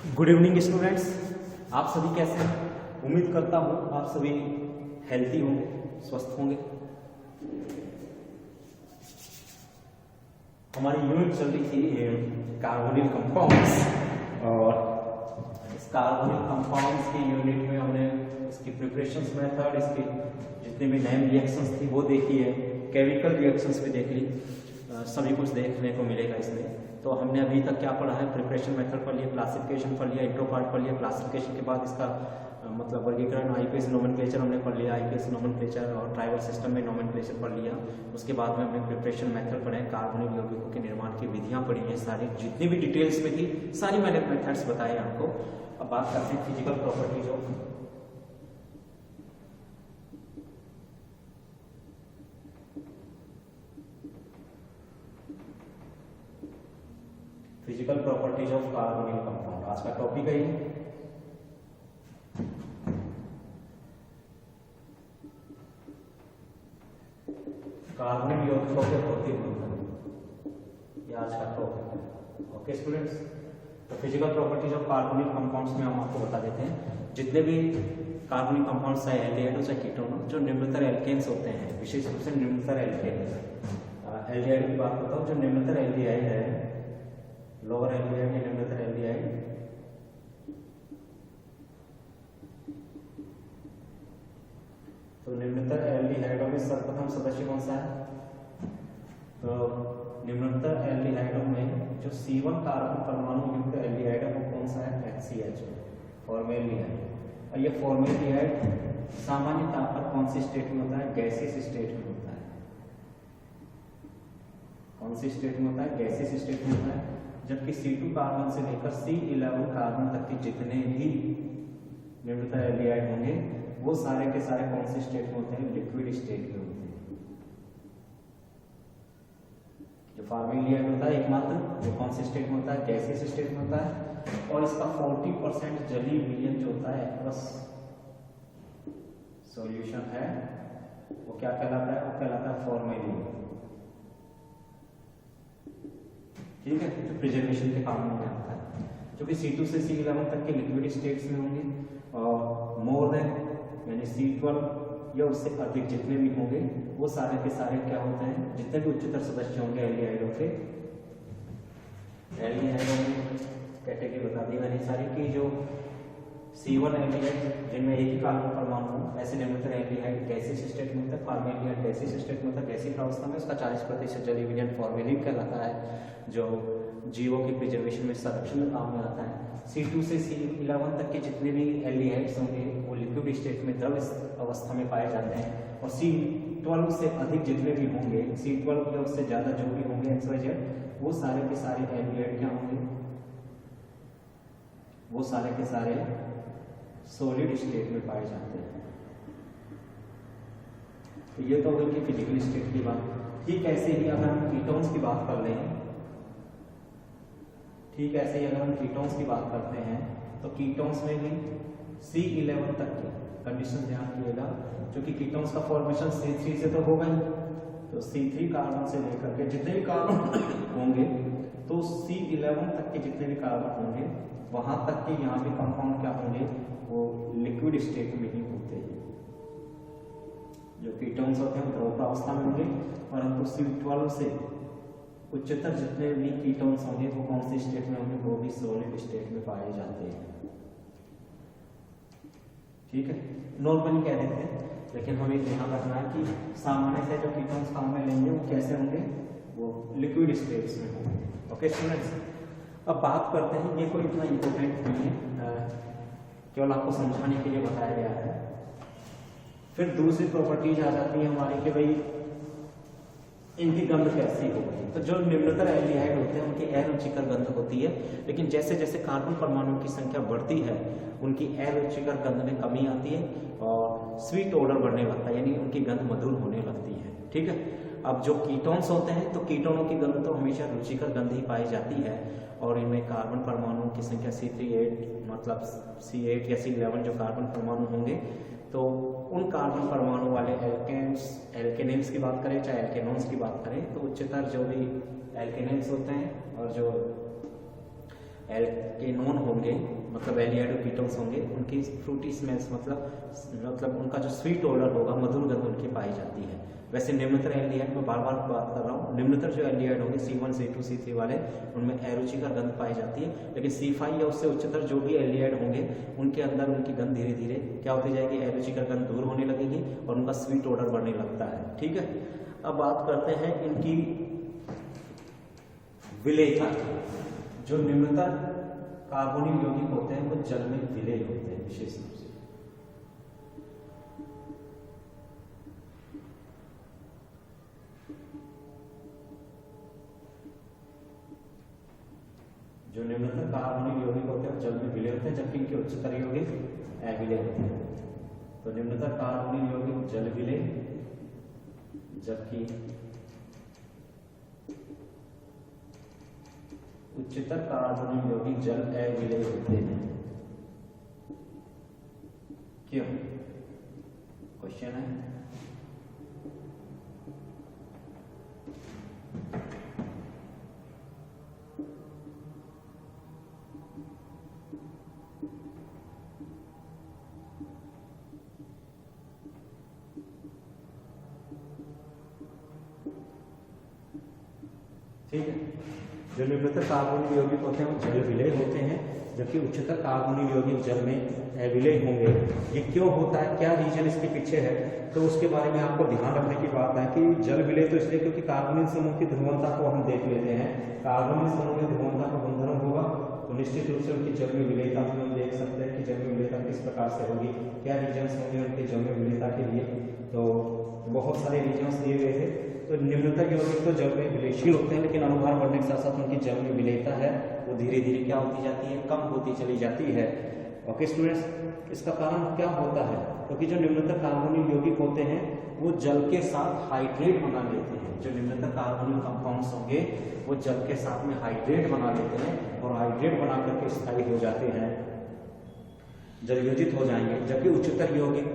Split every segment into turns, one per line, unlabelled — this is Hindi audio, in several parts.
गुड इवनिंग स्टूडेंट्स, आप सभी कैसे हैं? उम्मीद करता हूँ आप सभी हेल्थी होंगे, स्वस्थ होंगे। हमारी यूनिट चल रही थी कार्बोनिल कंपाउंड्स, और इस कार्बोनिल कंपाउंड्स की यूनिट में हमने इसकी प्रिपरेशंस मेथड, इसके जितने भी नए रिएक्शंस थी वो देखी है, केमिकल रिएक्शंस भी देख ली, सभी कुछ देखने को मिलेगा इसमें। तो हमने अभी तक क्या पढ़ा है? प्रिपरेशन मेथड पढ़ लिया, क्लासिफिकेशन पढ़ लिया, इंट्रो पार्ट पढ़ लिया, क्लासिफिकेशन के बाद इसका मतलब वर्गीकरण, आईपीएस नोमेनक्लेचर हमने पढ़ लिया, आईपीएस नोमेनक्लेचर और ट्राइबल सिस्टम में नोमेनक्लेचर पढ़ लिया। उसके बाद में हमने प्रिपरेशन मेथड पढ़े, कार्बोनिल यौगिकों के निर्माण की विधियां पढ़ी हैं, सारी जितनी भी डिटेल्स में थी सारी मैंने मेथड्स बताए आपको। अब बात करते हैं physical properties of carbonyl compound. आज का टॉपिक है ये। कार्बोनिल यौगिकों के भौतिक गुणधर्म, ये आज का टॉपिक है। ओके स्टूडेंट्स, तो physical properties of carbonyl compounds में हम आपको बता देते हैं जितने भी कार्बोनिल कंपाउंड्स चाहे एल्डिहाइड हो चाहे कीटोन हो, जो निम्नतर एल्केन्स होते हैं, विशेष रूप से निम्नतर एल्केन। एल्डिहाइड की बात करता हूँ, जो निम्नतर एल्डिहाइड है, लोअर एल्डिहाइड या निम्नतर एल्डिहाइड, तो निम्नतर एल्डिहाइडों में सर्वप्रथम सदस्य कौन सा है? तो निम्नतर एल्डिहाइडों में जो C1 कार्बन परमाणु युक्त एल्डिहाइड है वो कौन सा है? HCH, formaldehyde. और ये फॉर्मेल्डिहाइड सामान्य ताप पर कौन सी स्टेट में होता है? गैसियस स्टेट में होता है। कौन सी स्टेट में होता है? गैसियस स्टेट में होता है। जबकि C2 कार्बन से लेकर C11 कार्बन तक के जितने भी निम्नतर एल्डिहाइड होंगे वो सारे के सारे कौन से स्टेट में होते हैं? लिक्विड स्टेट में होते हैं। जो फॉर्मेल्डिहाइड होता है एकमात्र, वो कौन से स्टेट में होता है? गैसियस स्टेट में होता है। और इसका 40% जलीय विलयन जो होता है, एक्वस सॉल्यूशन है, वो क्या कहलाता है? वो कहलाता है फॉर्मेलिन। ठीक है, जो प्रिजर्वेशन के काम में आता है, जो कि C2 से C11 तक के लिक्विड स्टेट्स में होंगे, और मोर देन यानी C12 या उससे अधिक जितने भी होंगे वो सारे के सारे क्या होते हैं? जितने भी उच्चतर सदस्य होंगे एल्डिहाइडों के, एल्डिहाइडों में कैटेगरी बता दी मैंने सारी की। जो C1 एल्डिहाइड जिनमें एक ही कार्बन परमाणु हो, ऐसे निम्नतर एल्डिहाइड गैसियस स्टेट में होता है, फॉर्मेल्डिहाइड गैसियस स्टेट में होता है, गैसीय अवस्था में उसका 40% जलीय विलयन फॉर्मेलिन कहलाता है, जो जीवों के प्रिजर्वेशन में संरक्षण में काम में आता है। C2 से C11 तक के जितने भी एल्डिहाइड्स होंगे वो लिक्विड स्टेट में द्रव अवस्था में पाए जाते हैं, और C12 से अधिक जितने भी होंगे, C12 या उससे ज्यादा जो भी होंगे XYZ, वो सारे के सारे एल्डिहाइड क्या होंगे? वो सारे के सारे सॉलिड स्टेट में पाए जाते हैं। तो ये तो होगी फिजिकल स्टेट की बात। ठीक ऐसे ही अगर हम कीटोन्स की बात कर लें, ठीक ऐसे ही अगर हम कीटोन्स की बात करते हैं, तो कीटोन्स में भी C11 तक की कंडीशन ध्यान दिएगा, क्योंकि कीटोन्स का फॉर्मेशन C3 से तो होगा ही, तो C3 कार्बन से लेकर के जितने भी कार्बन होंगे, तो C11 तक के जितने भी कार्बन होंगे वहां तक के यहाँ पे कंपाउंड क्या होंगे? वो लिक्विड स्टेट में ही होते हैं। जो कीटोन्स होते हैं द्रव अवस्था में होंगे, परंतु C12 से उच्चतर जितने भी कीटोन्स होंगे वो कौन सी स्टेट में होंगे? वो भी सॉलिड स्टेट में पाए जाते हैं। ठीक है, नॉर्मली कह देते हैं, लेकिन हमें ध्यान रखना है कि सामान्य से जो कीटोन्स काम में लेंगे वो कैसे होंगे? वो लिक्विड स्टेट्स में होंगे। ओके स्टूडेंट्स, अब बात करते हैं, ये कोई इतना इंपॉर्टेंट नहीं है, केवल आपको समझाने के लिए बताया गया है। फिर दूसरी प्रॉपर्टीज आ जाती है हमारी कि भाई इनकी गंध कैसी होगी। तो जो निम्नतर एल्डिहाइड होते हैं उनकी अरुचिकर गंध होती है, लेकिन जैसे जैसे कार्बन परमाणुओं की संख्या बढ़ती है उनकी अरुचिकर गंध में कमी आती है और स्वीट ऑर्डर बढ़ने लगता है, यानी उनकी गंध मधुर होने लगती है। ठीक है, अब जो कीटोन्स होते हैं तो कीटोनों की गंध तो हमेशा रुचिकर गंध ही पाई जाती है, और इनमें कार्बन परमाणुओं की संख्या C38 मतलब C8 या C11 जो कार्बन परमाणु होंगे, तो उन कार्बन परमाणु वाले एल्केनेन्स की बात करें चाहे एल्केनोन्स की बात करें, तो उच्चतर जो भी एल्केनेन्स होते हैं और जो एल्केनोन होंगे, मतलब एल्डिहाइड कीटोन्स होंगे, उनकी फ्रूटी स्मेल्स मतलब उनका जो स्वीट ऑर्डर होगा, मधुर गंध उनकी पाई जाती है। वैसे निम्नतर एल्डिहाइड, मैं बार बार बात कर रहा हूँ, निम्नतर जो एल्डिहाइड होंगे C1 C2 C3 वाले, उनमें अरुचिकर गंध पाई जाती है। लेकिन C5 या उससे उच्चतर जो भी एल्डिहाइड होंगे उनके अंदर उनकी गंध धीरे धीरे क्या होती जाएगी, अरुचिकर गंध दूर होने लगेगी और उनका स्वीट ऑर्डर बढ़ने लगता है। ठीक है, अब बात करते हैं इनकी विलेयता। जो निम्नतर कार्बोनिल यौगिक होते हैं वो जल में विलेय होते हैं विशेष रूप से। जो निम्नतर कार्बोनिल यौगिक होते हैं जल में विलेय होते हैं, जबकि इनके उच्चतर यौगिक अविलेय होते हैं। तो निम्नतर कार्बोनिल यौगिक जल विलेय, जबकि उच्चतर कार्बोनिल यौगिक जल अविलेय होते हैं। क्यों? क्वेश्चन है। ठीक है, जो निम्नतर कार्बोनिल यौगिक होते हैं वो जल विलेय होते हैं, जबकि उच्चतर कार्बोनिल यौगिक जल में अविलेय होंगे। ये क्यों होता है, क्या रीजन इसके पीछे है, तो उसके बारे में आपको ध्यान रखने की बात है कि जल विलेय तो इसलिए क्योंकि कार्बोनिल समूह की ध्रुवणता को हम देख लेते हैं। कार्बोनिल समूह की ध्रुवणता का गुणधर्म होगा तो निश्चित रूप से उनकी जल में विलेयता भी हम देख सकते हैं कि जल में विलेयता किस प्रकार से होगी, क्या रीजन्स होंगे उनके जल में विलेयता के लिए। तो बहुत सारे रीजन्स दिए गए थे। तो निम्नतर यौगिक तो जल में विलेयशील होते हैं, लेकिन अणुभार बढ़ने के साथ साथ उनकी जल में विलेयता है वो धीरे धीरे क्या होती जाती है, कम होती चली जाती है। ओके स्टूडेंट्स, इसका कारण क्या होता है, क्योंकि जो निम्नतर कार्बोनिल यौगिक होते हैं वो जल के साथ हाइड्रेट बना लेते हैं। जो निम्नतर कार्बोनिल कंपाउंड्स होंगे वो जल के साथ में हाइड्रेट बना लेते हैं और हाइड्रेट बना करके स्थायी हो जाते हैं, जलयोजित हो जाएंगे। जबकि उच्चतर यौगिक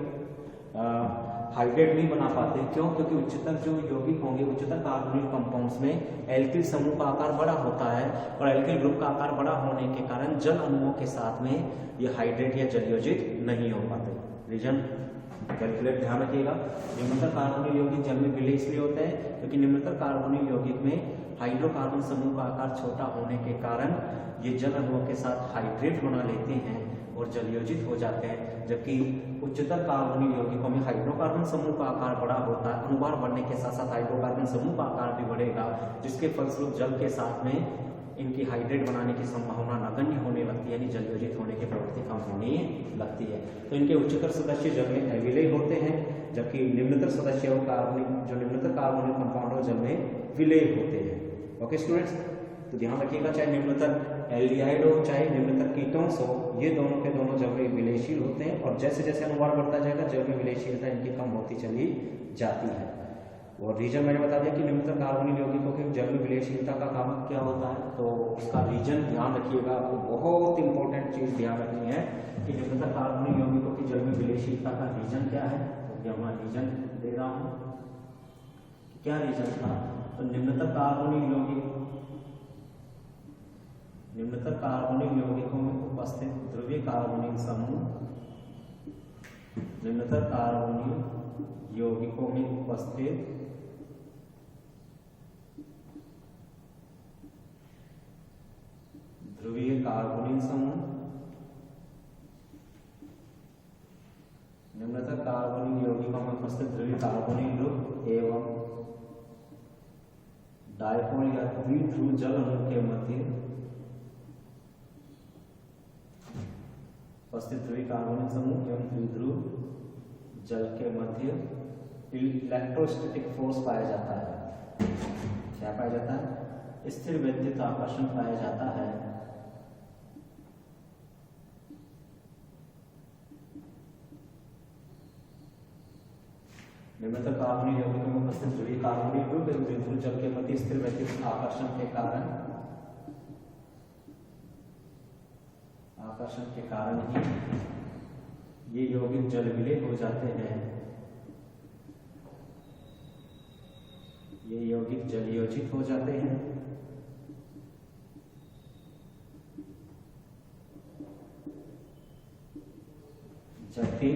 हाइड्रेट नहीं बना पाते। क्यों? क्योंकि उच्चतर जो यौगिक होंगे, उच्चतर कार्बोनिल कंपाउंड्स में एल्किल समूह का आकार बड़ा होता है और एल्किल ग्रुप का आकार बड़ा होने के कारण जल अणुओं के साथ में ये हाइड्रेट या जलयोजित नहीं हो पाते। रीजन कैलकुलेट ध्यान रखिएगा। निम्नतर कार्बोनिल यौगिक जल में विलेय इसलिए होते हैं क्योंकि निम्नतर कार्बोनिल यौगिक में हाइड्रोकार्बन समूह का आकार छोटा होने के कारण ये जल अणुओं के साथ हाइड्रेट बना लेते हैं और जलयोजित हो जाते हैं। जबकि उच्चतर कार्बोनिल यौगिकों में हाइड्रोकार्बन समूह का आकार बड़ा होता है, अणुभार बढ़ने के साथ साथ हाइड्रोकार्बन समूह का आकार भी बढ़ेगा, जिसके फलस्वरूप जल के साथ में इनकी हाइड्रेट बनाने की संभावना नगण्य होने लगती है, यानी जलयोजित होने की प्रवृत्ति कम होने लगती है। तो इनके उच्चतर सदस्य जल में अविलेय होते हैं, जबकि निम्नतर सदस्य जो निम्नतर कार्बोनिल कंपाउंड जल में विलेय होते हैं। ओके स्टूडेंट्स, तो ध्यान रखिएगा, चाहे निम्नतर एल्डिहाइड हो चाहे निम्नतर कीटोन्स हो, ये दोनों के दोनों जल में विलेयशील होते हैं और जैसे जैसे अनुभार बढ़ता जाएगा जल में विलेयशीलता इनकी कम होती चली जाती है। और रीजन मैंने बता दिया कि निम्नतर कार्बोनिल यौगिकों के जल में विलेयशीलता का काम क्या होता है, तो उसका रीजन ध्यान रखिएगा। आपको बहुत इंपॉर्टेंट चीज ध्यान रखनी है कि निम्नतर कार्बोनिल यौगिकों की जल में विलेयशीलता का रीजन क्या है। तो मैं रीजन दे रहा हूँ, क्या रीजन था, तो निम्नतर कार्बोनिल यौगिकों में उपस्थित ध्रुवीय कार्बोनिल समूह, निम्नतर कार्बोनिल यौगिकों में उपस्थित ध्रुवीय कार्बोनिल समूह, निम्नतर कार्बोनिल यौगिकों में उपस्थित ध्रुवीय कार्बोनिल ग्रुप एवं डायपोल या द्विध्रुव जल अणु के मध्य उपस्थित ध्रुवीय कार्बोनिल समूह एवं द्विध्रुव जल के मध्य इलेक्ट्रोस्टैटिक फोर्स पाया जाता है। क्या पाया जाता है? स्थिर विद्युत आकर्षण पाया जाता है। निम्नतर कार्बोनिल यौगिकों में उपस्थित ध्रुवीय कार्बोनिल ग्रुप एवं द्विध्रुव जल के मध्य स्थिर विद्युत आकर्षण के कारण ही ये यौगिक जल विलेय हो जाते हैं। ये यौगिक जलयोजित हो जाते हैं। जबकि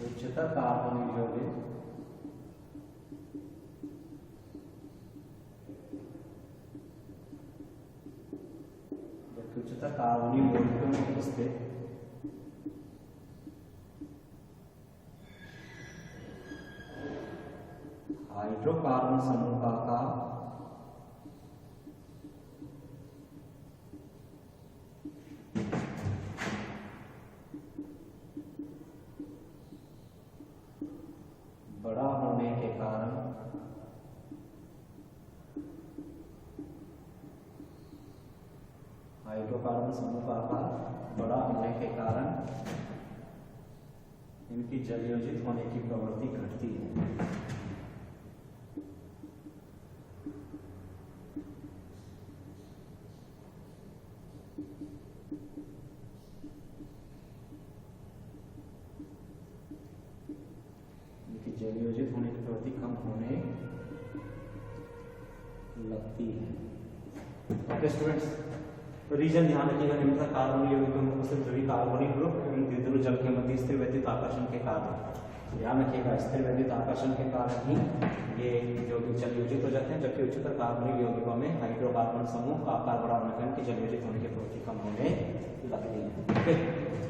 उच्चतर कार्बनिक यौगिक उच्चतर कार्बनिक यौगिकों में स्थित हाइड्रोकार्बन समूह का आकार बड़ा होने के कारण हाइड्रोकार्बन समूह का आकार बड़ा होने के कारण इनकी जलयोजित होने की प्रवृत्ति घटती है। जलयोजित होने की प्रवृत्ति कम होने लगती है। ओके स्टूडेंट्स, तो रीजन ध्यान रखिएगा, निम्नतर कार्बनिक यौगिकों में उपस्थित सभी कार्बनिक ग्रुप द्विध्रुव जल के मध्य स्थिर वैद्युत आकर्षण के कारण, ध्यान रखिएगा, स्थिर वैद्युत आकर्षण के कारण ही ये यौगिक जलयोजित हो जाते हैं, जबकि उच्चतर कार्बनिक यौगिकों में हाइड्रोकार्बन समूह का आकार बड़ा होने के कारण की जलयोजित होने की प्रवृत्ति कम होने लगती है। ओके,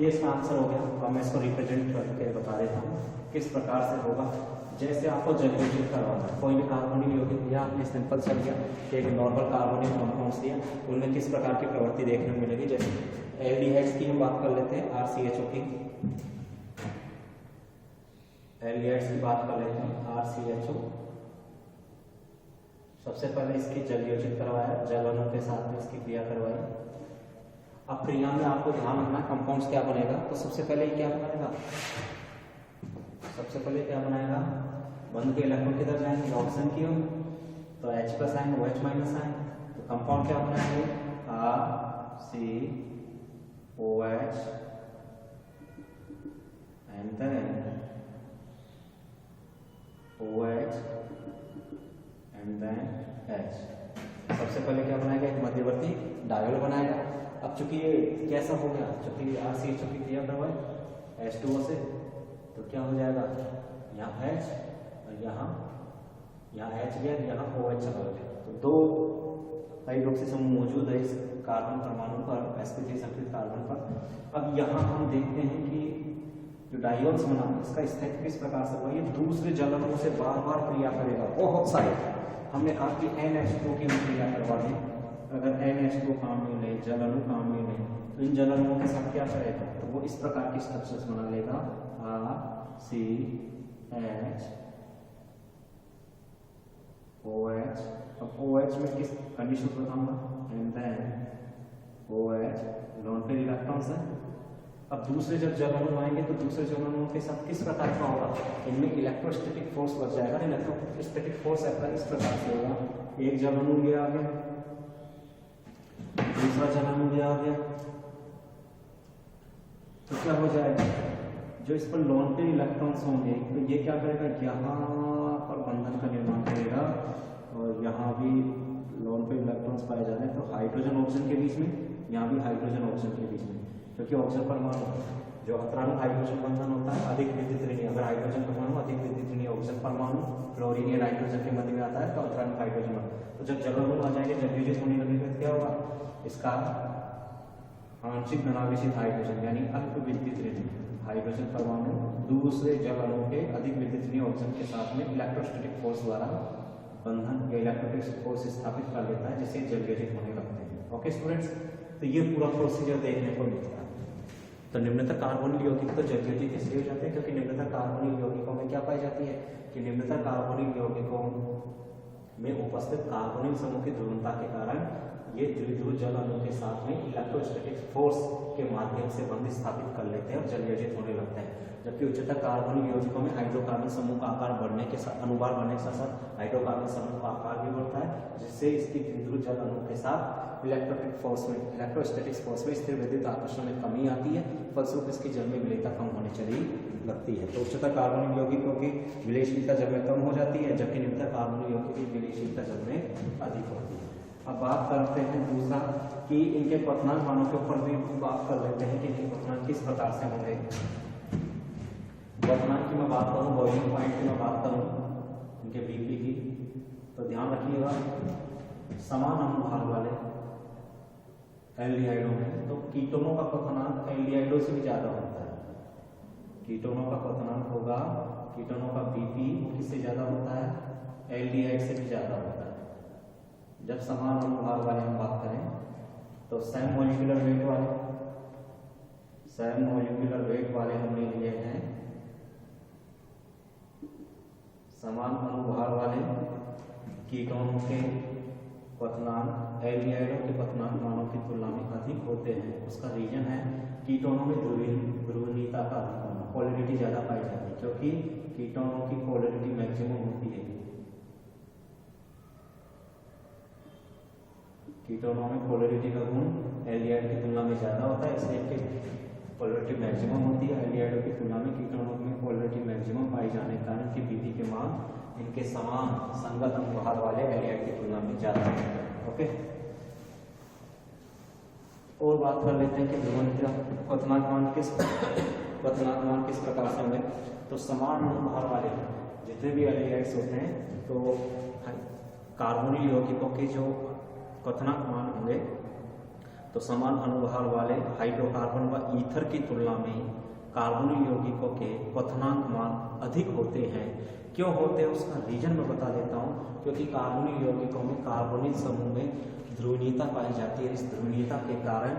ये इसका आंसर हो गया। तो मैं इसको रिप्रेजेंट करके बता देता हूँ किस प्रकार से होगा। जैसे आपको जलयोजित करवाना है, कोई भी कार्बनिक यौगिक दिया, आपने सिंपल सा लिया कि एक नॉर्मल कार्बनिक कंपाउंड्स दिया, उनमें किस प्रकार की प्रवृत्ति देखने को मिलेगी। जैसे एल्डिहाइड्स की हम बात कर लेते हैं, RCHO की, एल्डिहाइड्स की बात कर लेते हैं, RCHO। सबसे पहले इसकी जलयोजित करवाया, जल अणु के साथ में इसकी क्रिया करवाई। अब क्रिया में आपको ध्यान रखना कंपाउंड्स क्या बनेगा। तो सबसे पहले क्या बनेगा, सबसे पहले क्या बनाएगा, बंध के इलेक्ट्रॉन किधर जाएंगे, ऑक्सीजन की ओर, तो H+ आएंगे, OH- आएंगे, तो कंपाउंड क्या बनाएंगे, RCOH and then OH and then H। सबसे पहले क्या बनाएगा, एक मध्यवर्ती डायोल बनाएगा। अब चूंकि ये कैसा हो गया, चूंकि RCHO की क्रिया करवाए H2O से, तो क्या हो जाएगा, यहाँ H और यहाँ H गया, यहाँ OH चला गया। तो दो हाइड्रोक्सी समूह मौजूद है इस कार्बन परमाणु पर, sp3 संकलित कार्बन पर। अब यहाँ हम देखते हैं कि जो डायोल्स बना, इसका स्थिति किस प्रकार से हुआ, ये दूसरे जल अणुओं से बार बार क्रिया करेगा, बहुत सारे। हमने कहा कि NH2 की क्रिया करवा दें, अगर NH2 काम में ले, जल अणु काम में ले, तो इन जल अणुओं के साथ क्या करेगा, तो वो इस प्रकार की स्ट्रक्चर्स बना लेगा, RCH OH। अब OH में किस कंडीशन को बताऊंगा, and then OH lone pair electrons है। अब दूसरे जब जल अणु आएंगे तो दूसरे जल अणुओं के साथ किस प्रकार का होगा, इनमें इलेक्ट्रोस्टैटिक फोर्स बच जाएगा। इलेक्ट्रोस्टैटिक फोर्स अप्लाई इस प्रकार से होगा, एक जल अणु भी आ गया, दूसरा जल अणु भी आ गया, तो क्या हो जाएगा, जो इस पर लोन पेयर इलेक्ट्रॉन्स होंगे तो ये क्या करेगा, यहाँ पर बंधन का निर्माण करेगा, और यहाँ भी लोन पेयर इलेक्ट्रॉन्स पाए जा रहे हैं। तो हाइड्रोजन ऑक्सीजन के बीच में, यहाँ भी हाइड्रोजन ऑक्सीजन के बीच में, क्योंकि ऑक्सीजन परमाणु जो अतराणु हाइड्रोजन बंधन होता है अधिक विद्युत ऋणी, अगर हाइड्रोजन परमाणु अधिक विद्युत ऋणी ऑक्सीजन परमाणु फ्लोरीन या नाइट्रोजन के मध्य में आता है तो अतराणु हाइड्रोजन। तो जब जल अणु आ जाएंगे, जलयोजित होने लगेगा, क्या होगा, इसका आंशिक धनावेशित हाइड्रोजन यानी अल्प विद्युत ऋणी हाइड्रोजन परमाणु दूसरे जल अणु के अधिक विद्युत ऋणी ऑक्सीजन के साथ में इलेक्ट्रोस्टैटिक फोर्स द्वारा बंधन या इलेक्ट्रोस्टैटिक फोर्स स्थापित कर लेता है, जिससे जलयोजित होने लगते हैं। ओके स्टूडेंट्स, तो ये पूरा प्रोसीजर देखने को मिलता है। तो निम्नतर कार्बनिक यौगिक तो जलयोजित इसलिए हो जाते हैं क्योंकि निम्नतर कार्बनिक यौगिकों में क्या पाई जाती है कि निम्नतर कार्बनिक यौगिकों में उपस्थित कार्बोनिल समूह की ध्रुवता के कारण ये द्विध्रुव जल अणु के साथ में इलेक्ट्रोस्टैटिक फोर्स के माध्यम से बंध स्थापित कर लेते हैं और जलयोजित होने लगते हैं। जब जबकि उच्चतर कार्बनिक यौगिकों में हाइड्रोकार्बन समूह का आकार बढ़ने के साथ, अनुभार बढ़ने के साथ साथ हाइड्रोकार्बन समूह का आकार भी बढ़ता है, जिससे इसकी बिंदु जल अणु के साथ इलेक्ट्रोस्टैटिक्स फोर्स में स्थिर विद्युत आकर्षण में कमी आती है, फलस्वरूप इसकी जल में विलेयता कम होने चली लगती है। तो उच्चतर कार्बनिक यौगिकों की विलेयशीलता जल में कम हो जाती है, जबकि निम्नतर कार्बनिक यौगिकों की विलेयशीलता जल में अधिक होती है। अब बात करते हैं दूसरा कि इनके क्वथनांक मानों के ऊपर भी बात कर लेते हैं कि इनके क्वथनांक किस प्रकार से होंगे। क्वथनांक की मैं बात करूं, बॉइलिंग पॉइंट की मैं बात करूं इनके बीपी की, तो ध्यान रखिएगा समान अनुभार वाले एल्डिहाइडों में तो कीटोनों का क्वथनांक एल्डिहाइडों से भी ज्यादा होता है। कीटोनों का क्वथनांक होगा, कीटोनों का बीपी किससे ज्यादा होता है, एल्डिहाइड से भी ज्यादा होता है। जब समान अनुभार वाले हम बात करें तो सेम मॉलिक्यूलर वेट वाले हमने लिए हैं, समान अनुभार वाले कीटोनों के क्वथनांक एल्डिहाइडों के क्वथनांक मानों की तुलना में अधिक होते हैं। उसका रीजन है कीटोनों में ध्रुवीयता का अधिक होना, पोलैरिटी ज्यादा पाई जाती है, क्योंकि कीटोनों की पोलैरिटी मैक्सिमम होती है। कीटोनों में पोलैरिटी का गुण एल्डिहाइड की तुलना में ज्यादा होता है, इसलिए इनकी पोलैरिटी मैक्सिमम होती है। एल्डिहाइडों की तुलना में कीटोनों में पोलैरिटी मैक्सिमम पाई जाने के कारण इनकी बीपी के मान इनके समान संगत अनुभार वाले एल्डिहाइड की तुलना में ज्यादा है। ओके, और बात कर लेते हैं कि ध्रुवणता क्वथनांक मान किस प्रकार से होंगे। तो समान अनुभार वाले जितने भी एल्डिहाइड्स होते हैं तो कार्बोनिल यौगिकों के जो क्वथनांक मान होंगे तो समान अनुभार वाले हाइड्रोकार्बन व ईथर की तुलना में कार्बोनिल यौगिकों के क्वथनांक मान अधिक होते हैं। क्यों होते हैं उसका रीजन मैं बता देता हूँ, क्योंकि कार्बोनिल यौगिकों में कार्बोनिल समूह में ध्रुवीयता पाई जाती है। इस ध्रुवीयता के कारण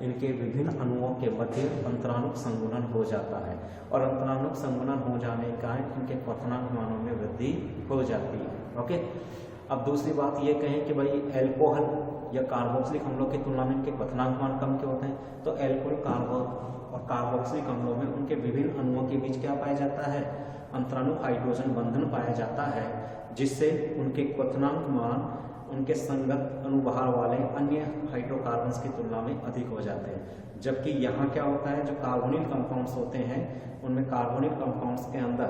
इनके विभिन्न अणुओं के मध्य अंतराणुक संगुणन हो जाता है, और अंतराणुक संगुणन हो जाने के कारण इनके क्वथनांक मानों में वृद्धि हो जाती है। ओके, अब दूसरी बात ये कहें कि भाई एल्कोहल या कार्बोक्सिलिक अम्लों की तुलना में इनके क्वथनांक मान कम क्यों होते हैं। तो एल्कोहल और कार्बोक्सिलिक अम्लों में उनके विभिन्न अणुओं के बीच क्या पाया जाता है, अंतराणुक हाइड्रोजन बंधन पाया जाता है, जिससे उनके क्वथनांक मान उनके संगत अनुभार वाले अन्य हाइड्रोकार्बन्स की तुलना में अधिक हो जाते हैं। जबकि यहाँ क्या होता है, जो कार्बोनिल कंपाउंड्स होते हैं उनमें कार्बोनिल कंपाउंड्स के अंदर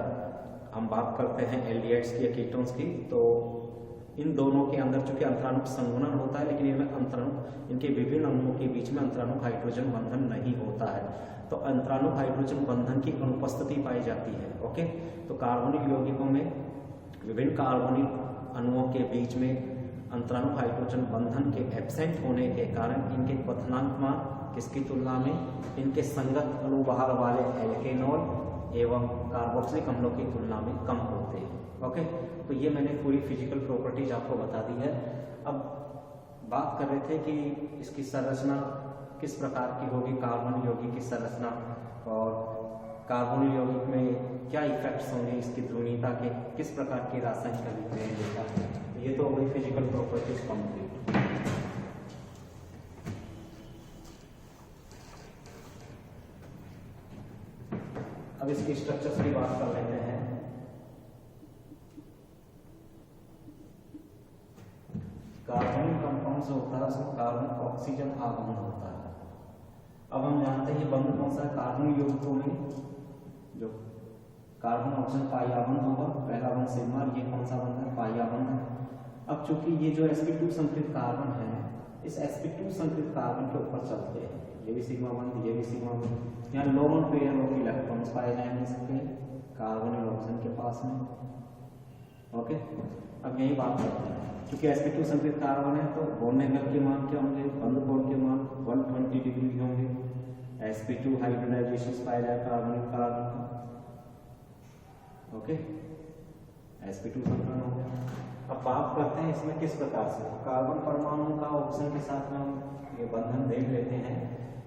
हम बात करते हैं एल्डिहाइड्स की या कीटोन्स की, तो इन दोनों के अंदर चूंकि अंतराणुक संगुणन होता है, लेकिन इनमें अंतराणुक इनके विभिन्न अणुओं के बीच में अंतराणुक हाइड्रोजन बंधन नहीं होता है, तो अंतराणुक हाइड्रोजन बंधन की अनुपस्थिति पाई जाती है। ओके, तो कार्बोनिक यौगिकों में विभिन्न कार्बोनिक अणुओं के बीच में अंतराणुक हाइड्रोजन बंधन के एब्सेंट होने के कारण इनके क्वथनांक मान किसकी तुलना में, इनके संगत अनुभार वाले एल्केनॉल एवं कार्बोक्सिलिक अम्लों की तुलना में कम होते हैं। ओके, तो ये मैंने पूरी फिजिकल प्रॉपर्टीज आपको बता दी है। अब बात कर रहे थे कि इसकी संरचना किस प्रकार की होगी, कार्बन यौगिक की संरचना, और कार्बोनिल यौगिक में क्या इफेक्ट्स होंगे इसकी ध्रुवीयता के, किस प्रकार की रासायनिक अभिक्रियाएं देता है। ये तो हो गई फिजिकल प्रॉपर्टीज कंप्लीट। अब इसकी स्ट्रक्चर्स की बात कर लेते हैं। कार्बनिक कंपाउंड जो होता है उसमें कार्बन ऑक्सीजन आगमन होता है। अब हम जानते हैं ये बंध कौन सा है, कार्बनिक यौगिकों में जो कार्बन ऑक्सीजन पाइया बंध होगा, पहला बंध सिग्मा, ये कौन सा बंध है, पाइया बंध है। अब चूंकि ये जो sp2 संकलित कार्बन है, इस sp2 संकलित कार्बन के ऊपर चलते हैं, ये भी सिग्मा बंध, ये भी सिग्मा बंध, यहाँ लोन पेयर ऑफ इलेक्ट्रॉन्स पाए जाएंगे इसके कार्बन और ऑक्सीजन के पास में। ओके, अब यही बात करते हैं, क्योंकि sp2 संकलित कार्बन है तो बॉन्ड एंगल के मान क्या होंगे, बंध कोण के मान 120 डिग्री होंगे। sp2 हाइब्रिडाइजेशन पाया जाए कार्बनिक कार्बन का। ओके, sp2 संकलन हो गया। अब बात करते हैं इसमें किस प्रकार से कार्बन परमाणु का ऑक्सीजन के साथ में हम ये बंधन देख लेते हैं।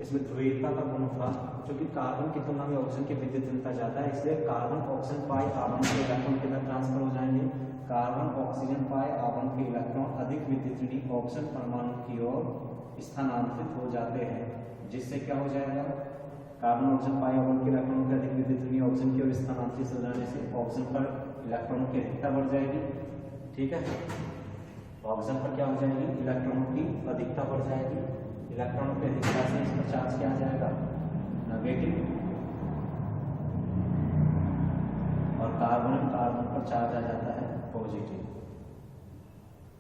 इसमें ध्रुवीयता का गुण था, क्योंकि कार्बन की तुलना में ऑक्सीजन की विद्युत ज्यादा है, इसलिए कार्बन ऑक्सीजन पाई आवन के इलेक्ट्रॉन के अंदर ट्रांसफर हो जाएंगे। कार्बन ऑक्सीजन पाई आवन के इलेक्ट्रॉन अधिक विद्युत ऑक्सीजन परमाणु की ओर स्थानांतरित हो जाते हैं, जिससे क्या हो जाएगा, कार्बन ऑक्सीजन पाई आवन के इलेक्ट्रॉन के अधिक विद्युत ऑक्सीजन की ओर स्थानांतरित हो जाने से ऑक्सीजन पर इलेक्ट्रॉनों की अधिकता बढ़ जाएगी। ठीक है, ऑक्सीजन पर क्या हो जाएगी, इलेक्ट्रॉनों की अधिकता बढ़ जाएगी। इलेक्ट्रॉनों की अधिकता से इसका चार्ज क्या आ जाएगा, नेगेटिव, और कार्बन पर चार्ज आ जाता है पॉजिटिव।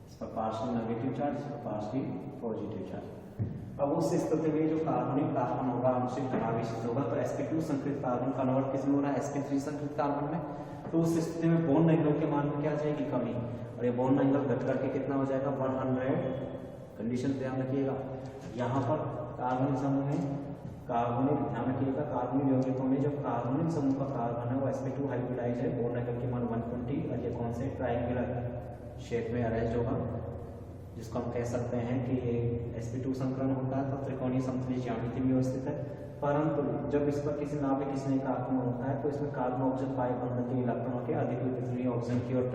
इस पर पार्शियल नेगेटिव चार्ज, इस पर पार्शियल पॉजिटिव चार्ज। अब उस स्थिति में जो कार्बनिक कार्बन होगा आंशिक धनावेशित होगा, तो sp2 संकरित कार्बन कन्वर्ट किसमें हो रहा है, sp3 संकरित कार्बन में। तो उस स्थिति में बॉन्ड एंगल के मान में क्या आ जाएगी, कमी, और ये बॉन्ड एंगल घट करके कितना हो जाएगा, 100। कंडीशन ध्यान रखिएगा, यहाँ पर कार्बनिक समूह में कार्बनिक, ध्यान रखिएगा कार्बनिक यौगिकों में जब कार्बनिक समूह का कार्बन है वो sp2 हाइब्रिडाइज है, बॉन्ड एंगल के मान 120, और ये कौन से ट्रायंगुलर शेप में अरेंज होगा, जिसको हम कह सकते हैं कि ये sp2 संकरण होता है, तो त्रिकोणीय समतलीय ज्यामिति में व्यवस्थित है। परंतु जब इस पर किसी नाभिक स्नेह का आगमन होता है तो इसमें कार्बन ऑक्सीजन पाई बंधन के इलेक्ट्रॉनों के अधिक वितरणीय ऑक्सीजन की ओर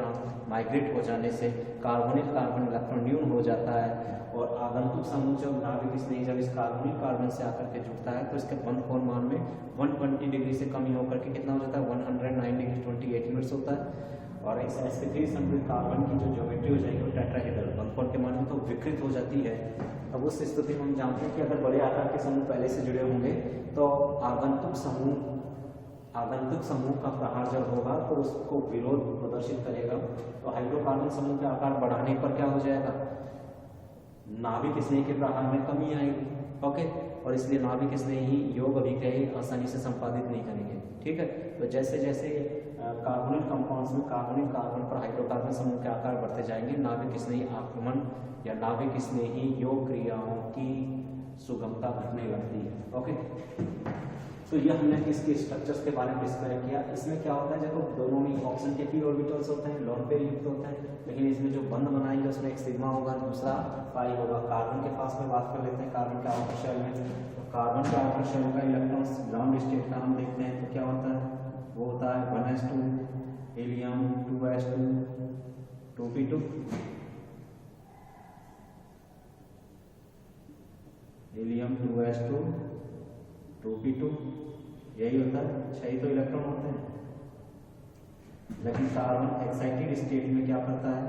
माइग्रेट हो जाने से कार्बोनिल कार्बन इलेक्ट्रॉन न्यून हो जाता है, और आगंतुक समूह जब नाभिक स्नेह जब इस कार्बोनिल कार्बन से आकर के जुड़ता है तो इसके बंध कोण मान में 120 डिग्री से कमी होकर के कितना हो जाता है, 109 डिग्री 28 मिनट्स होता है। और इस sp3 संकरित कार्बन की जो ज्योमेट्री हो जाएगी वो टेट्राहेड्रल बंध कोण के मान में तो विकृत हो जाती है। अब उस स्थिति में हम जानते हैं कि अगर बड़े आकार के समूह पहले से जुड़े होंगे तो आगंतुक समूह का प्रहार जब होगा तो उसको विरोध प्रदर्शित करेगा, तो हाइड्रोकार्बन समूह के आकार बढ़ाने पर क्या हो जाएगा, नाभिक स्नेह के प्रहार में कमी आएगी। ओके, और इसलिए नाभिक स्नेही योग अभिक्रिया आसानी से संपादित नहीं करेंगे। ठीक है, तो जैसे जैसे कार्बोनिल कंपाउंड्स में कार्बोनिल कार्बन पर हाइड्रोकार्बन समूह के आकार बढ़ते जाएंगे, नाभिक स्नेही आक्रमण या नाभिक स्नेही योग क्रियाओं की सुगमता घटने लगती है। ओके, तो ये हमने इसके स्ट्रक्चर्स के बारे में डिस्क्राइब किया। इसमें क्या होता है, देखो दोनों में ऑक्सीजन के p ऑर्बिटल्स होते हैं, लोन पेयर युक्त होते हैं, लेकिन इसमें जो बंध बनाएंगे उसमें एक सिग्मा होगा, दूसरा पाई होगा। कार्बन के पास में बात कर लेते हैं, कार्बन के आउटर शेल में, तो कार्बन का आउटर शेल का इलेक्ट्रॉन्स ग्राउंड स्टेट का हम देखते हैं तो क्या होता है, वो होता है 1s2 helium, 2s2 2p2, helium 2s2 2p2, यही होता है, 6 तो इलेक्ट्रॉन होते हैं। लेकिन कार्बन एक्साइटेड स्टेट में क्या करता है,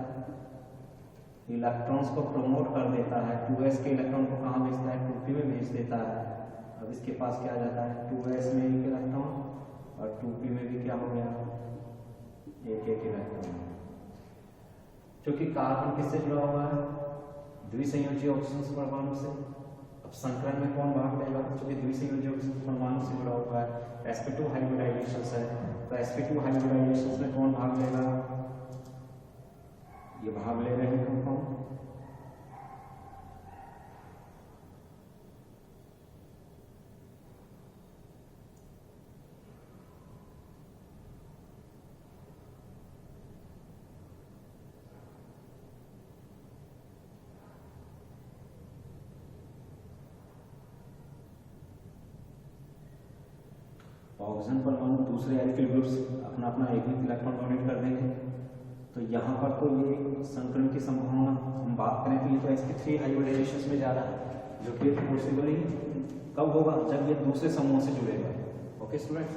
इलेक्ट्रॉन्स को प्रमोट कर देता है, 2s के इलेक्ट्रॉन को कहाँ भेजता है, 2p में भेज देता है। अब इसके पास क्या आ जाता है, 2s में एक इलेक्ट्रॉन और 2p में भी क्या हो गया, एक इलेक्ट्रॉन। क्योंकि कार्बन किससे जुड़ा हुआ है, द्विसंयोजी ऑक्सीजन परमाणु से। अब संकरण में कौन भाग लेगा, क्योंकि द्विसंयोजी ऑक्सीजन परमाणु से जुड़ा हुआ है, sp2 हाइब्रिडाइजेशन है, तो sp2 हाइब्रिडाइजेशन में कौन भाग लेगा, ये भाग ले रहे हैं कंपाउंड। ऑक्सीजन परमाणु दूसरे एल्किल ग्रुप्स अपना अपना एक इलेक्ट्रॉन डोनेट कर देंगे। तो यहाँ पर तो ये संकरण की संभावना हम बात करें तो ये तो sp3 हाइब्रिडाइजेशन में जा रहा है, जो कि पॉसिबल ही कब होगा, जब ये दूसरे समूह से जुड़ेगा। ओके स्टूडेंट्स,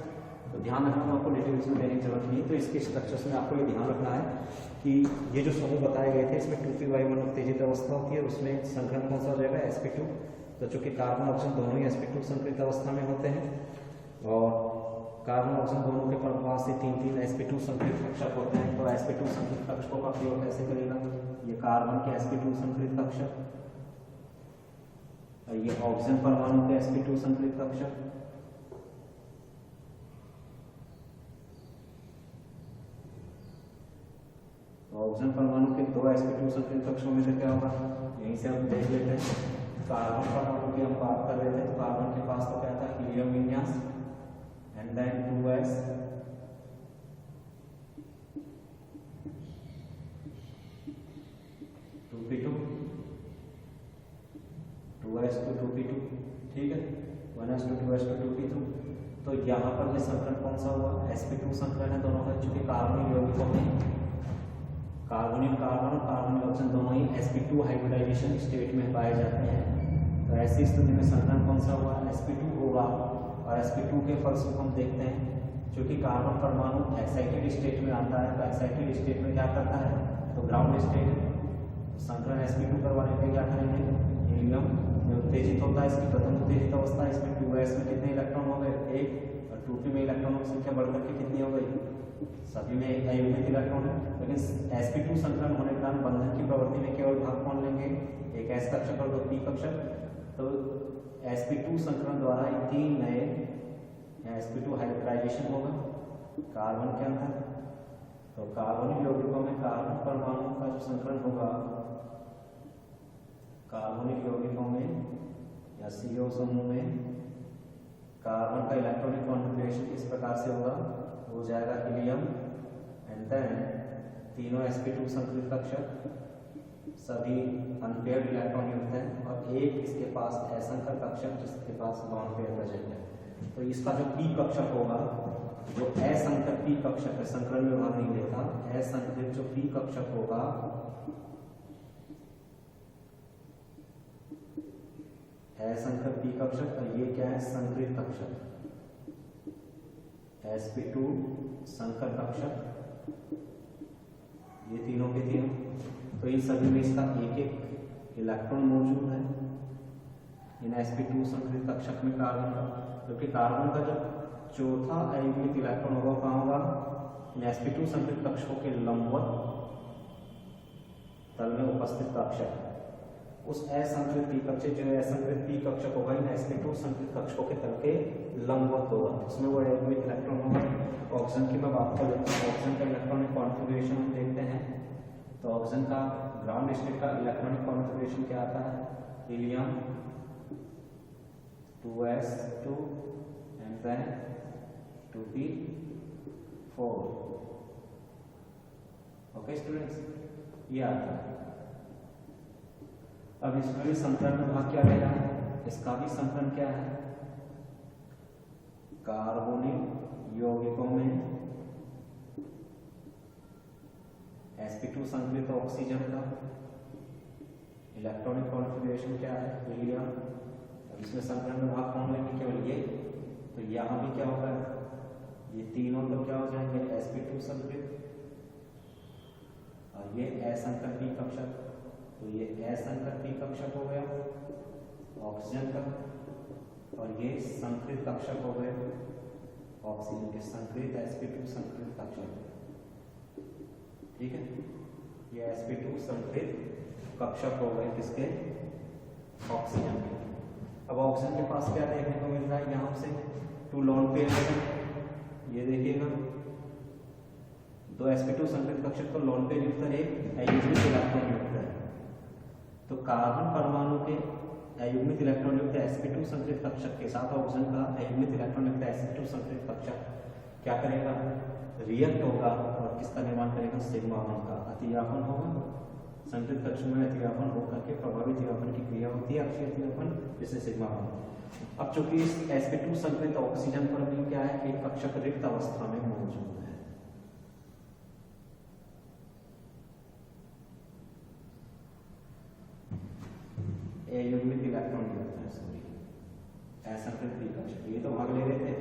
तो ध्यान रखना, आपको डिटेल्स में देने की जरूरत नहीं है। तो इसके स्ट्रक्चर्स में आपको ये ध्यान रखना है कि ये जो समूह बताए गए थे इसमें 2p1 उत्तेजित अवस्था होती है, उसमें संकरण कौन सा हो जाएगा, sp2। तो चूंकि कार्बन ऑक्सीजन दोनों ही sp2 संकरित अवस्था में होते हैं, और कार्बन ऑक्सीजन दोनों के प्रभाव से 3 sp2 संकरित कक्षक होते हैं। तो sp2 संकरित कक्षकों का प्रयोग कैसे करेगा, ये कार्बन के sp2 संकरित कक्षक, और ये ऑक्सीजन परमाणु के sp2 संकरित कक्षक। ऑक्सीजन परमाणु के 2 sp2 संकरित कक्षकों में से क्या होगा, यहीं से हम देख लेते हैं। कार्बन परमाणु की हम बात कर रहे थे, तो कार्बन के पास तो क्या था, हीलियम विन्यास, and then 2s 2p2 2s2 2p2, ठीक है, 1s2 2s2 2p2। तो यहाँ पर ये संकरण कौन सा हुआ, sp2 संकरण है दोनों का, चूंकि कार्बनिक यौगिकों में कार्बोनिल कार्बन और कार्बनिल ऑक्सीजन दोनों ही sp2 हाइब्रिडाइजेशन स्टेट में पाए जाते हैं। तो ऐसी स्थिति में संकरण कौन सा हुआ, sp2 होगा, और sp2 के फलस्वरूप हम देखते हैं क्योंकि कार्बन परमाणु एक्साइटेड स्टेट में आता है, तो एक्साइटेड स्टेट में क्या करता है, तो ग्राउंड स्टेट संकरण sp2 करवाने पे क्या करेंगे, हीलियम में उत्तेजित होता है, इसकी प्रथम उत्तेजित अवस्था, इसमें 2s में कितने इलेक्ट्रॉन हो गए, एक, और 2p में इलेक्ट्रॉनों की संख्या बढ़कर के कितनी हो गई, सभी में एक अयुग्मित इलेक्ट्रॉन है। लेकिन sp2 संकरण होने के कारण बंधन की प्रवृत्ति में केवल भाग कौन लेंगे, एक s कक्षक और 2 p कक्षक। तो sp2 संकरण द्वारा ये 3 नए sp2 हाइब्रिडाइजेशन होगा कार्बन के अंदर। तो कार्बनिक यौगिकों में कार्बन परमाणु का जो संकरण होगा, कार्बनिक यौगिकों में या CO समूह में कार्बन का इलेक्ट्रॉनिक कॉन्फ़िगरेशन इस प्रकार से होगा, हो जाएगा हीलियम एंड देन तीनों sp2 संकरित कक्षक सभी अनपेयर्ड इलेक्ट्रॉन युक्त हैं, और एक इसके पास असंकर कक्षक जिसके पास लॉन पेयर प्रेजेंट है। तो इसका जो p कक्षक होगा, जो असंकर p कक्षक है, संकरण में भाग नहीं लेता, असंकृत जो p कक्षक होगा असंकर p कक्षक, और ये क्या है, संकृत कक्षक sp2 संकर कक्षक, ये तीनों के तीनों। तो इन सभी में इसका एक एक इलेक्ट्रॉन मौजूद है इन sp2 संकृत कक्षक में कार्बन का, क्योंकि कार्बन का जो चौथा अयुग्मित इलेक्ट्रॉन होगा कहाँ होगा, इन sp2 संकृत कक्षकों के लंबवत तल में उपस्थित कक्षक। उस असंकृत p कक्षक, जो असंकृत p कक्षक होगा, इन sp2 संकृत कक्षकों के तल के लंबवत होगा, उसमें वो अयुग्मित इलेक्ट्रॉन होगा। ऑक्सीजन की मैं बात कर लेता हूँ, ऑक्सीजन का इलेक्ट्रॉनिक कॉन्फ़िगरेशन हम देखते हैं। तो ऑक्सीजन का ग्राउंड स्टेट का इलेक्ट्रॉनिक कॉन्फ़िगरेशन क्या आता है, helium 2s2 and then 2p4। Okay students, ये आता है। अब इसमें भी संकरण में भाग क्या ले रहा है, इसका भी संकरण क्या है, कार्बोनिक यौगिकों में sp2 संकलित ऑक्सीजन का इलेक्ट्रॉनिक कॉन्फ़िगरेशन क्या है, हीलियम। अब इसमें संकरण में भाग कौन लेंगे, केवल ये। तो यहाँ भी क्या होगा, ये तीनों तो क्या हो जाएंगे, sp2 संकलित, और ये असंकर p कक्षक। तो ये असंकर p कक्षक हो गया ऑक्सीजन का, और ये संकृत कक्षक हो गए ऑक्सीजन के, संकृत sp2 संकृत कक्षक। ठीक है, ये sp2 संकृत कक्षक हो गए किसके, ऑक्सीजन के। अब ऑक्सीजन के पास क्या देखने को मिल रहा है, यहाँ से 2 लॉन पेयर है, ये देखिएगा 2 sp2 संकृत कक्षक तो लॉन पेयर युक्त है, एक अयुग्मित इलेक्ट्रॉन युक्त है। तो कार्बन परमाणु के अयुग्मित इलेक्ट्रॉन युक्त sp2 संकृत कक्षक के साथ ऑक्सीजन का अयुग्मित इलेक्ट्रॉन युक्त sp2 संकृत कक्षक क्या करेगा, रिएक्ट होगा और किसका निर्माण करेगा, सिग्मा बॉन्ड का अतिव्यापन होगा। संकृत कक्षक में अतिव्यापन होकर के प्रभावी अतिव्यापन की क्रिया होती है, अक्षीय अतिव्यापन, जिससे सिग्मा बॉन्ड। अब चूंकि इस sp2 संकृत ऑक्सीजन पर भी क्या है, एक कक्षक रिक्त अवस्था में मौजूद है। अयुग्मित इलेक्ट्रॉन युक्त है, सॉरी असंकृत p कक्षक, ये तो भाग ले रहे थे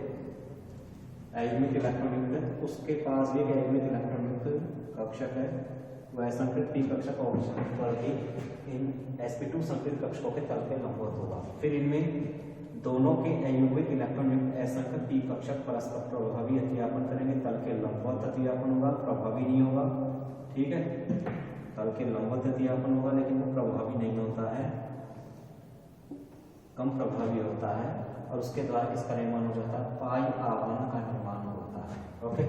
अयुग्मित इलेक्ट्रॉन युक्त, उसके पास भी अयुग्मित इलेक्ट्रॉन युक्त कक्षक है, वह असंकृत p कक्षक ऑक्सीजन पर भी इन sp2 संकृत कक्षकों के तल पे लंबवत होगा। फिर इनमें दोनों के अयुग्मित इलेक्ट्रॉन युक्त असंकृत p कक्षक परस्पर प्रभावी अतिव्यापन करेंगे, तल के लंबवत अतिव्यापन होगा, प्रभावी नहीं होगा। ठीक है, तल के लंबवत अतिव्यापन होगा, लेकिन वो प्रभावी नहीं होता है, कम प्रभावी होता है, और उसके द्वारा किसका निर्माण हो जाता है, पाई आवरण का निर्माण होता है। ओके,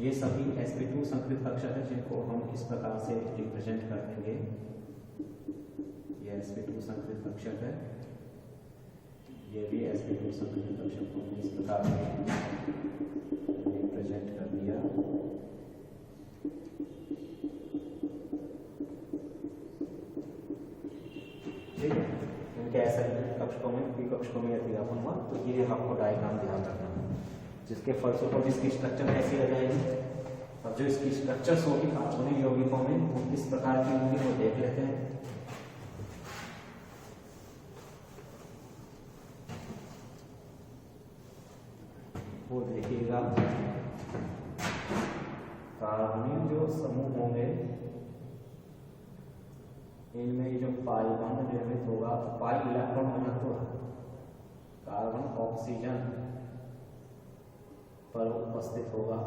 ये सभी sp2 संकृत कक्षक है जिनको हम इस प्रकार से रिप्रेजेंट कर देंगे। ये sp2 संकृत कक्षक है, ये भी sp2 संकृत कक्षक को इस प्रकार से रिप्रेजेंट कर दिया। ठीक है, इनके ऐसा कक्षकों में p कक्षकों में अतिव्यापन हुआ, तो ये आपको डायग्राम ध्यान रखना है, जिसके फलस्वरूप इसकी स्ट्रक्चर कैसी आ जाएगी। अब जो इसकी स्ट्रक्चर्स होगी कार्बनिक यौगिकों में वो किस प्रकार की होंगी वो देख लेते हैं। वो देखिएगा कार्बोनिल जो समूह होंगे इनमें जो पाई बॉन्ड निर्मित होगा, पाई इलेक्ट्रॉन घनत्व कार्बन ऑक्सीजन पर उपस्थित होगा